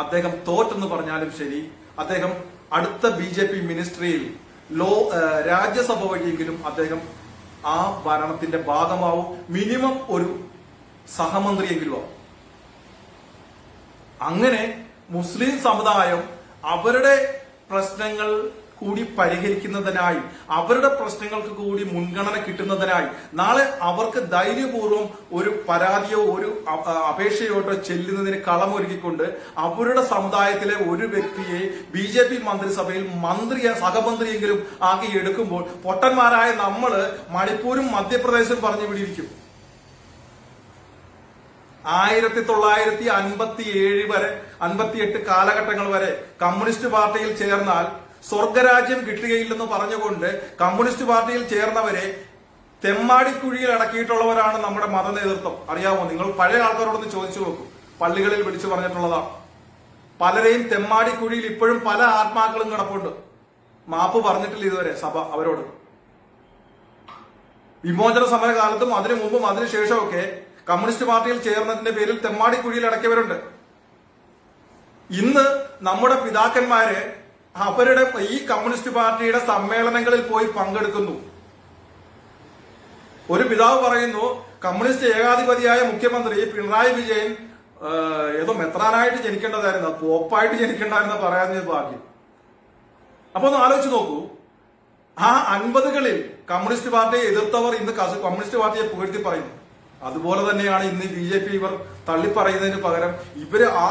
അദ്ദേഹം തോറ്റെന്ന് പറഞ്ഞാലും ശരി, അദ്ദേഹം അടുത്ത BJP മിനിസ്ട്രിയിൽ രാജ്യസഭ വഴിയെങ്കിലും അദ്ദേഹം ആ ഭരണത്തിന്റെ ഭാഗമാവും, മിനിമം ഒരു സഹമന്ത്രിയെങ്കിലും ആവും. അങ്ങനെ മുസ്ലിം സമുദായം അവരുടെ പ്രശ്നങ്ങൾ കൂടി പരിഹരിക്കുന്നതിനായി, അവരുടെ പ്രശ്നങ്ങൾക്ക് കൂടി മുൻഗണന കിട്ടുന്നതിനായി നാളെ അവർക്ക് ധൈര്യപൂർവ്വം ഒരു പരാതിയോ ഒരു അപേക്ഷയോട്ടോ ചെല്ലുന്നതിന് കളമൊരുക്കിക്കൊണ്ട് അവരുടെ സമുദായത്തിലെ ഒരു വ്യക്തിയെ BJP മന്ത്രിസഭയിൽ സഹമന്ത്രിയെങ്കിലും ആക്കി എടുക്കുമ്പോൾ പൊട്ടന്മാരായ നമ്മള് മണിപ്പൂരും മധ്യപ്രദേശും പറഞ്ഞു വിടിയിരിക്കും. 1957 വരെ 58 കാലഘട്ടങ്ങൾ വരെ കമ്മ്യൂണിസ്റ്റ് പാർട്ടിയിൽ ചേർന്നാൽ സ്വർഗരാജ്യം കിട്ടുകയില്ലെന്ന് പറഞ്ഞുകൊണ്ട് കമ്മ്യൂണിസ്റ്റ് പാർട്ടിയിൽ ചേർന്നവരെ തെമ്മാടിക്കുഴിയിൽ അടക്കിയിട്ടുള്ളവരാണ് നമ്മുടെ മത നേതൃത്വം. അറിയാമോ? നിങ്ങൾ പഴയ ആൾക്കാരോടൊന്ന് ചോദിച്ചു നോക്കൂ. പള്ളികളിൽ വിളിച്ചു പറഞ്ഞിട്ടുള്ളതാണ്. പലരെയും തെമ്മാടിക്കുഴിയിൽ ഇപ്പോഴും പല ആത്മാക്കളും കിടപ്പുണ്ട്. മാപ്പ് പറഞ്ഞിട്ടില്ല ഇതുവരെ സഭ അവരോട്. വിമോചന സമരകാലത്തും അതിനു മുമ്പും അതിനുശേഷമൊക്കെ കമ്മ്യൂണിസ്റ്റ് പാർട്ടിയിൽ ചേർന്നതിന്റെ പേരിൽ തെമ്മാടിക്കുഴിയിൽ അടക്കിയവരുണ്ട്. ഇന്ന് നമ്മുടെ പിതാക്കന്മാര് അവരുടെ ഈ കമ്മ്യൂണിസ്റ്റ് പാർട്ടിയുടെ സമ്മേളനങ്ങളിൽ പോയി പങ്കെടുക്കുന്നു. ഒരു പിതാവ് പറയുന്നു, കമ്മ്യൂണിസ്റ്റ് ഏകാധിപതിയായ മുഖ്യമന്ത്രി പിണറായി വിജയൻ ഏതോ മെത്രാനായിട്ട് ജനിക്കേണ്ടതായിരുന്നു, പോപ്പായിട്ട് ജനിക്കേണ്ടതായിരുന്നു പറയാൻ ഭാഗ്യം. അപ്പൊ ഒന്ന് ആലോചിച്ച് നോക്കൂ. ആ 50കളിൽ കമ്മ്യൂണിസ്റ്റ് പാർട്ടിയെ എതിർത്തവർ ഇന്ന് കമ്മ്യൂണിസ്റ്റ് പാർട്ടിയെ പുകഴ്ത്തി പറയുന്നു. അതുപോലെ തന്നെയാണ് ഇന്ന് BJP ഇവർ തള്ളിപ്പറയുന്നതിന് പകരം ഇവര് ആ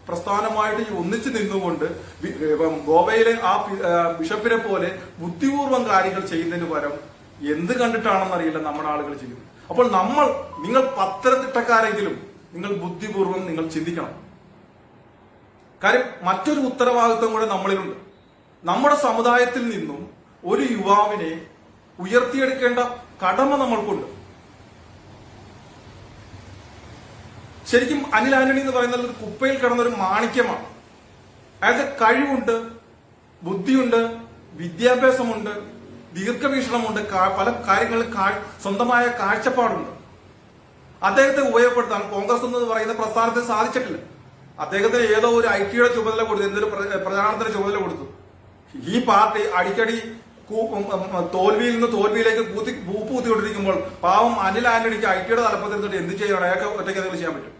പ്രസ്ഥാനമായിട്ട് ഒന്നിച്ചു നിന്നുകൊണ്ട് ഗോവയിലെ ആ ബിഷപ്പിനെ പോലെ ബുദ്ധിപൂർവ്വം കാര്യങ്ങൾ ചെയ്യുന്നതിന് പകരം എന്ത് കണ്ടിട്ടാണെന്നറിയില്ല നമ്മുടെ ആളുകൾ ചെയ്യുന്നത്. അപ്പോൾ നിങ്ങൾ പത്തനംതിട്ടക്കാരെങ്കിലും നിങ്ങൾ ബുദ്ധിപൂർവ്വം നിങ്ങൾ ചിന്തിക്കണം. കാര്യം മറ്റൊരു ഉത്തരവാദിത്വം കൂടെ നമ്മളിലുണ്ട്. നമ്മുടെ സമുദായത്തിൽ നിന്നും ഒരു യുവാവിനെ ഉയർത്തിയെടുക്കേണ്ട കടമ നമ്മൾക്കുണ്ട്. ശരിക്കും അനിൽ ആന്റണി എന്ന് പറയുന്നത് ഒരു കുപ്പയിൽ കിടന്നൊരു മാണിക്യമാണ്. അയാൾക്ക് കഴിവുണ്ട്, ബുദ്ധിയുണ്ട്, വിദ്യാഭ്യാസമുണ്ട്, ദീർഘവീക്ഷണമുണ്ട്, പല കാര്യങ്ങളിൽ സ്വന്തമായ കാഴ്ചപ്പാടുണ്ട്. അദ്ദേഹത്തെ ഉപയോഗപ്പെടുത്താൻ കോൺഗ്രസ് എന്ന് പറയുന്ന പ്രസ്ഥാനത്തിന് സാധിച്ചിട്ടില്ല. അദ്ദേഹത്തിന് ഏതോ ഒരു IT-യുടെ ചുമതല കൊടുത്തു, എന്തൊരു പ്രചാരണത്തിന് ചുമതല കൊടുത്തു. ഈ പാർട്ടി അടിക്കടി തോൽവിയിൽ നിന്ന് തോൽവിയിലേക്ക് പൂത്തിക്കൊണ്ടിരിക്കുമ്പോൾ പാവം അനിൽ ആന്റണിക്ക് IT-യുടെ തലപ്പത്തിരുന്നിട്ട് എന്ത് ചെയ്യണം? അയാൾക്ക് ഒറ്റയ്ക്ക് എന്തെങ്കിലും ചെയ്യാൻ പറ്റും?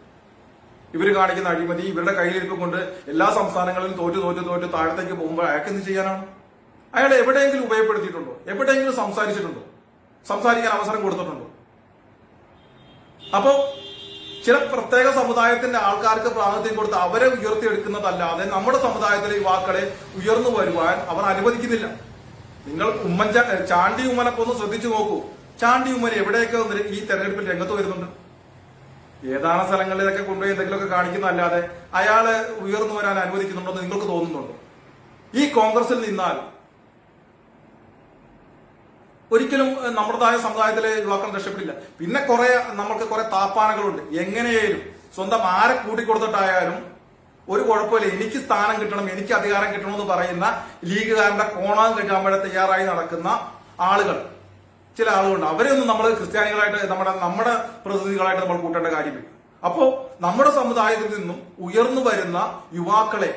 ഇവര് കാണിക്കുന്ന അഴിമതി, ഇവരുടെ കയ്യിലിരിപ്പ് കൊണ്ട് എല്ലാ സംസ്ഥാനങ്ങളിലും തോറ്റ് താഴത്തേക്ക് പോകുമ്പോൾ അയാൾക്ക് എന്ത് ചെയ്യാനാണ്? അയാൾ എവിടെയെങ്കിലും ഉപയോഗപ്പെടുത്തിയിട്ടുണ്ടോ? എവിടെയെങ്കിലും സംസാരിച്ചിട്ടുണ്ടോ? സംസാരിക്കാൻ അവസരം കൊടുത്തിട്ടുണ്ടോ? അപ്പോ ചില പ്രത്യേക സമുദായത്തിന്റെ ആൾക്കാർക്ക് പ്രാതിനിധ്യം കൊടുത്ത് അവരെ ഉയർത്തിയെടുക്കുന്നതല്ലാതെ നമ്മുടെ സമുദായത്തിലെ യുവാക്കളെ ഉയർന്നു വരുവാൻ അവർ അനുവദിക്കുന്നില്ല. നിങ്ങൾ ചാണ്ടി ഉമ്മനൊക്കെ ഒന്ന് ശ്രദ്ധിച്ചു നോക്കൂ. ചാണ്ടി ഉമ്മൻ എവിടെയൊക്കെ ഈ തെരഞ്ഞെടുപ്പിൽ രംഗത്ത് വരുന്നുണ്ട്. ഏതാനും സ്ഥലങ്ങളിലൊക്കെ കൊണ്ടുപോയി എന്തെങ്കിലുമൊക്കെ കാണിക്കുന്നതല്ലാതെ അയാളെ ഉയർന്നു വരാൻ അനുവദിക്കുന്നുണ്ടെന്ന് നിങ്ങൾക്ക് തോന്നുന്നുണ്ടോ? ഈ കോൺഗ്രസിൽ നിന്നാൽ ഒരിക്കലും നമ്മുടേതായ സമുദായത്തിലെ യുവാക്കൾ രക്ഷപ്പെടില്ല. പിന്നെ നമുക്ക് കുറെ താപ്പാനകളുണ്ട്. എങ്ങനെയായാലും സ്വന്തം ആരെ കൂട്ടിക്കൊടുത്തിട്ടായാലും ഒരു കുഴപ്പമില്ല, എനിക്ക് സ്ഥാനം കിട്ടണം, എനിക്ക് അധികാരം കിട്ടണമെന്ന് പറയുന്ന ലീഗുകാരന്റെ കോണം കഴിക്കാൻ തയ്യാറായി നടക്കുന്ന ആളുകൾ, ചില ആളുകളുണ്ട്. അവരെയൊന്നും നമ്മൾ ക്രിസ്ത്യാനികളായിട്ട് നമ്മുടെ പ്രതിനിധികളായിട്ട് നമ്മൾ കൂട്ടേണ്ട കാര്യമില്ല. അപ്പോ നമ്മുടെ സമുദായത്തിൽ നിന്നും ഉയർന്നു വരുന്ന യുവാക്കളെ,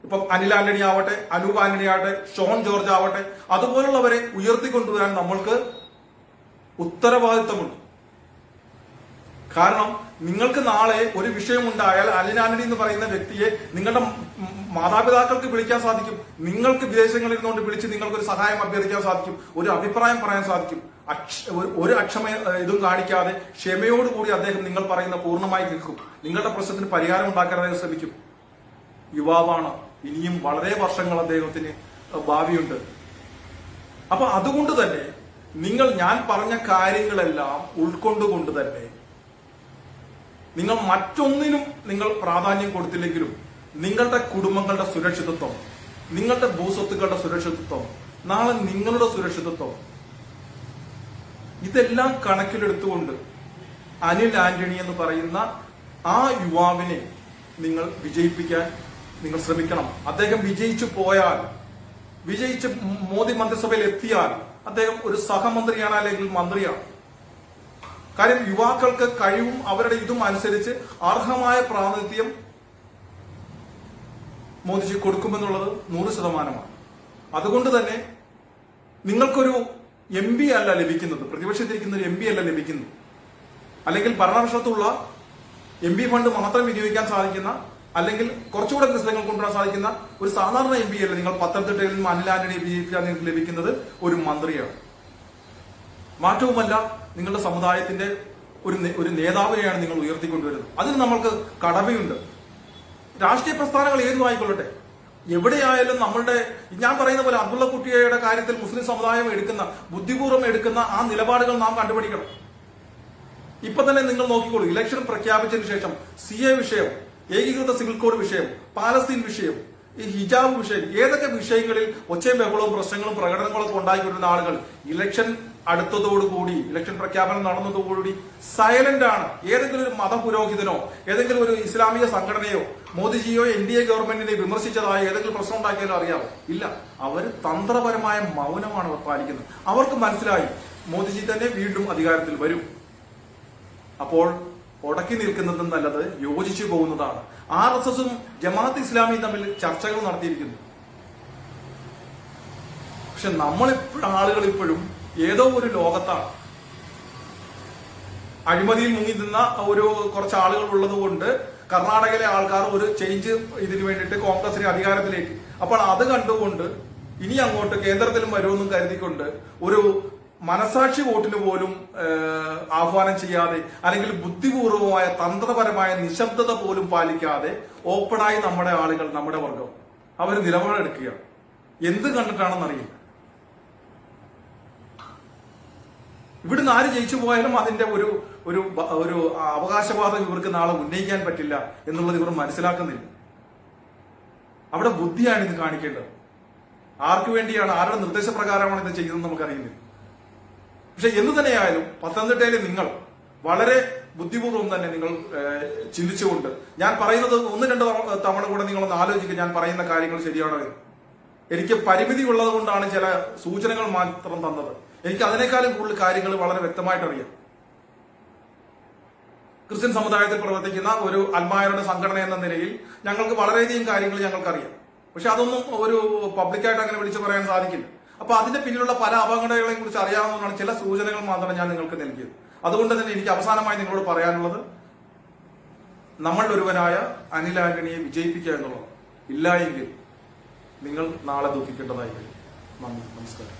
ഇപ്പം അനിൽ ആന്റണി ആവട്ടെ, അനൂപ് ആന്റണി ആവട്ടെ, ഷോൺ ജോർജ് ആവട്ടെ, അതുപോലുള്ളവരെ ഉയർത്തിക്കൊണ്ടുവരാൻ നമ്മൾക്ക് ഉത്തരവാദിത്തമുണ്ട്. കാരണം നിങ്ങൾക്ക് നാളെ ഒരു വിഷയമുണ്ടായാൽ അനിൽ ആന്റണി എന്ന് പറയുന്ന വ്യക്തിയെ നിങ്ങളുടെ മാതാപിതാക്കൾക്ക് വിളിക്കാൻ സാധിക്കും. നിങ്ങൾക്ക് വിദേശങ്ങളിൽ നിന്നുകൊണ്ട് വിളിച്ച് നിങ്ങൾക്കൊരു സഹായം അഭ്യർത്ഥിക്കാൻ സാധിക്കും, ഒരു അഭിപ്രായം പറയാൻ സാധിക്കും. ഒരു ഇതും കാണിക്കാതെ ക്ഷമയോടുകൂടി അദ്ദേഹം നിങ്ങൾ പറയുന്ന പൂർണ്ണമായി കേൾക്കും. നിങ്ങളുടെ പ്രശ്നത്തിന് പരിഹാരം ഉണ്ടാക്കാൻ അദ്ദേഹം ശ്രമിക്കും. യുവാവാണ്, ഇനിയും വളരെ വർഷങ്ങൾ അദ്ദേഹത്തിന് ഭാവിയുണ്ട്. അപ്പൊ അതുകൊണ്ട് തന്നെ ഞാൻ പറഞ്ഞ കാര്യങ്ങളെല്ലാം ഉൾക്കൊണ്ടുകൊണ്ട് തന്നെ നിങ്ങൾ മറ്റൊന്നിനും നിങ്ങൾ പ്രാധാന്യം കൊടുത്തില്ലെങ്കിലും നിങ്ങളുടെ കുടുംബങ്ങളുടെ സുരക്ഷിതത്വം, നിങ്ങളുടെ ഭൂസ്വത്തുക്കളുടെ സുരക്ഷിതത്വം, നാളെ നിങ്ങളുടെ സുരക്ഷിതത്വം, ഇതെല്ലാം കണക്കിലെടുത്തുകൊണ്ട് അനിൽ ആന്റണി എന്ന് പറയുന്ന ആ യുവാവിനെ നിങ്ങൾ വിജയിപ്പിക്കാൻ നിങ്ങൾ ശ്രമിക്കണം. അദ്ദേഹം വിജയിച്ച് മോദി മന്ത്രിസഭയിൽ എത്തിയാൽ അദ്ദേഹം ഒരു സഹമന്ത്രിയാണ്, അല്ലെങ്കിൽ മന്ത്രിയാണ്. കാര്യം യുവാക്കൾക്ക് കഴിവും അവരുടെ ഇതും അനുസരിച്ച് അർഹമായ പ്രാതിനിധ്യം മോദിജി കൊടുക്കുമെന്നുള്ളത് 100%. അതുകൊണ്ട് തന്നെ നിങ്ങൾക്കൊരു MP അല്ല ലഭിക്കുന്നത്, പ്രതിപക്ഷത്തിരിക്കുന്ന ഒരു MP അല്ല ലഭിക്കുന്നത്, അല്ലെങ്കിൽ ഭരണപക്ഷത്തുള്ള MP ഫണ്ട് മാത്രം വിനിയോഗിക്കാൻ സാധിക്കുന്ന, അല്ലെങ്കിൽ കുറച്ചുകൂടെ പ്രശ്നങ്ങൾ കൊണ്ടുവരാൻ സാധിക്കുന്ന ഒരു സാധാരണ MP അല്ല നിങ്ങൾ പത്തനംതിട്ടയിൽ നിന്നും അനിൽ ആന്റണി വിജയിക്കാൻ നിങ്ങൾക്ക് ലഭിക്കുന്നത് ഒരു മന്ത്രിയാണ്. മാറ്റവുമല്ല, നിങ്ങളുടെ സമുദായത്തിന്റെ ഒരു നേതാവിനെയാണ് നിങ്ങൾ ഉയർത്തിക്കൊണ്ടുവരുന്നത്. അതിന് നമ്മൾക്ക് കടമയുണ്ട്. രാഷ്ട്രീയ പ്രസ്ഥാനങ്ങൾ ഏതും ആയിക്കൊള്ളട്ടെ, എവിടെയായാലും നമ്മളുടെ, ഞാൻ പറയുന്ന പോലെ അബ്ദുള്ള കുട്ടിയുടെ കാര്യത്തിൽ മുസ്ലിം സമുദായം എടുക്കുന്ന, ബുദ്ധിപൂർവ്വം എടുക്കുന്ന ആ നിലപാടുകൾ നാം കണ്ടുപിടിക്കണം. ഇപ്പൊ തന്നെ നിങ്ങൾ നോക്കിക്കോളൂ, ഇലക്ഷൻ പ്രഖ്യാപിച്ചതിന് ശേഷം CA വിഷയം, ഏകീകൃത സിവിൽ കോഡ് വിഷയം, പാലസ്തീൻ വിഷയം, ഈ ഹിജാബ് വിഷയം, ഏതൊക്കെ വിഷയങ്ങളിൽ ഒച്ചയും ബഹളവും പ്രശ്നങ്ങളും പ്രകടനങ്ങളും ഒക്കെ ഉണ്ടാക്കിക്കൊണ്ടിരുന്ന ആളുകൾ ഇലക്ഷൻ അടുത്തതോടുകൂടി, ഇലക്ഷൻ പ്രഖ്യാപനം നടന്നതോടുകൂടി സൈലന്റ് ആണ്. ഏതെങ്കിലും ഒരു മതപുരോഹിതനോ ഏതെങ്കിലും ഒരു ഇസ്ലാമിക സംഘടനയോ മോദിജിയോ NDA ഗവൺമെന്റിനെ വിമർശിച്ചതായോ ഏതെങ്കിലും പ്രശ്നം ഉണ്ടാക്കിയാലോ അറിയാമോ? ഇല്ല. അവർ തന്ത്രപരമായ മൗനമാണ് അവർ പാലിക്കുന്നത്. അവർക്ക് മനസ്സിലായി മോദിജി തന്നെ വീണ്ടും അധികാരത്തിൽ വരും. അപ്പോൾ ഉടക്കി നിൽക്കുന്നതും നല്ലത് യോജിച്ചു പോകുന്നതാണ്. RSSും ജമാഅത്ത് ഇസ്ലാമിയും തമ്മിൽ ചർച്ചകൾ നടത്തിയിരിക്കുന്നു. പക്ഷെ ആളുകൾ ഇപ്പോഴും ഏതോ ഒരു ലോകത്താണ്. അഴിമതിയിൽ മുങ്ങി നിന്ന കുറച്ച് ആളുകൾ ഉള്ളത് കൊണ്ട് കർണാടകയിലെ ആൾക്കാർ ഒരു ചേഞ്ച് ഇതിനു വേണ്ടിയിട്ട് കോൺഗ്രസിനെ അധികാരത്തിലേക്ക്, അപ്പോൾ അത് കണ്ടുകൊണ്ട് ഇനി അങ്ങോട്ട് കേന്ദ്രത്തിലും വരുമെന്നും കരുതിക്കൊണ്ട് ഒരു മനസാക്ഷി വോട്ടിന് പോലും ആഹ്വാനം ചെയ്യാതെ, അല്ലെങ്കിൽ ബുദ്ധിപൂർവമായ തന്ത്രപരമായ നിശബ്ദത പോലും പാലിക്കാതെ ഓപ്പണായി നമ്മുടെ ആളുകൾ, നമ്മുടെ വർഗം അവർ നിലപാടെടുക്കുകയാണ്. എന്ത് കണ്ടിട്ടാണെന്നറിയില്ല. ഇവിടുന്ന് ആര് ജയിച്ചു പോയാലും അതിന്റെ ഒരു അവകാശവാദം ഇവർക്ക് നാളെ ഉന്നയിക്കാൻ പറ്റില്ല എന്നുള്ളത് ഇവർ മനസ്സിലാക്കുന്നില്ല. അവിടെ ബുദ്ധിയാണ് ഇത് കാണിക്കേണ്ടത്. ആർക്കു വേണ്ടിയാണ്, ആരുടെ നിർദ്ദേശപ്രകാരമാണ് ഇത് ചെയ്യുന്നത് നമുക്കറിയുന്നില്ല. പക്ഷെ എന്തു തന്നെയായാലും പത്തനംതിട്ടയിലെ നിങ്ങൾ വളരെ ബുദ്ധിപൂർവ്വം തന്നെ നിങ്ങൾ ചിന്തിച്ചുകൊണ്ട്, ഞാൻ പറയുന്നത് 1-2 തവണ കൂടെ നിങ്ങളൊന്ന് ആലോചിക്കുക, ഞാൻ പറയുന്ന കാര്യങ്ങൾ ശരിയാണോ എന്ന്. എനിക്ക് പരിമിതി ഉള്ളത് കൊണ്ടാണ് ചില സൂചനകൾ മാത്രം തന്നത്. എനിക്ക് അതിനേക്കാളും കൂടുതൽ കാര്യങ്ങൾ വളരെ വ്യക്തമായിട്ട് അറിയാം. ക്രിസ്ത്യൻ സമുദായത്തിൽ പ്രവർത്തിക്കുന്ന ഒരു അൽമായരുടെ സംഘടന എന്ന നിലയിൽ ഞങ്ങൾക്ക് വളരെയധികം കാര്യങ്ങൾ ഞങ്ങൾക്കറിയാം. പക്ഷെ അതൊന്നും ഒരു പബ്ലിക്കായിട്ട് അങ്ങനെ വിളിച്ചു പറയാൻ സാധിക്കില്ല. അപ്പൊ അതിന്റെ പിന്നിലുള്ള പല അപകടങ്ങളെയും കുറിച്ച് അറിയാവുന്നതാണ് ചില സൂചനകൾ മാത്രമാണ് ഞാൻ നിങ്ങൾക്ക് നൽകിയത്. അതുകൊണ്ട് തന്നെ എനിക്ക് അവസാനമായി നിങ്ങളോട് പറയാനുള്ളത്, നമ്മളിൽ ഒരുവനായ അനിൽ ആന്റണിയെ വിജയിപ്പിക്കുക എന്നുള്ളത്. ഇല്ല എങ്കിൽ നിങ്ങൾ നാളെ ദുഃഖിക്കേണ്ടതായി വരും. നന്ദി, നമസ്കാരം.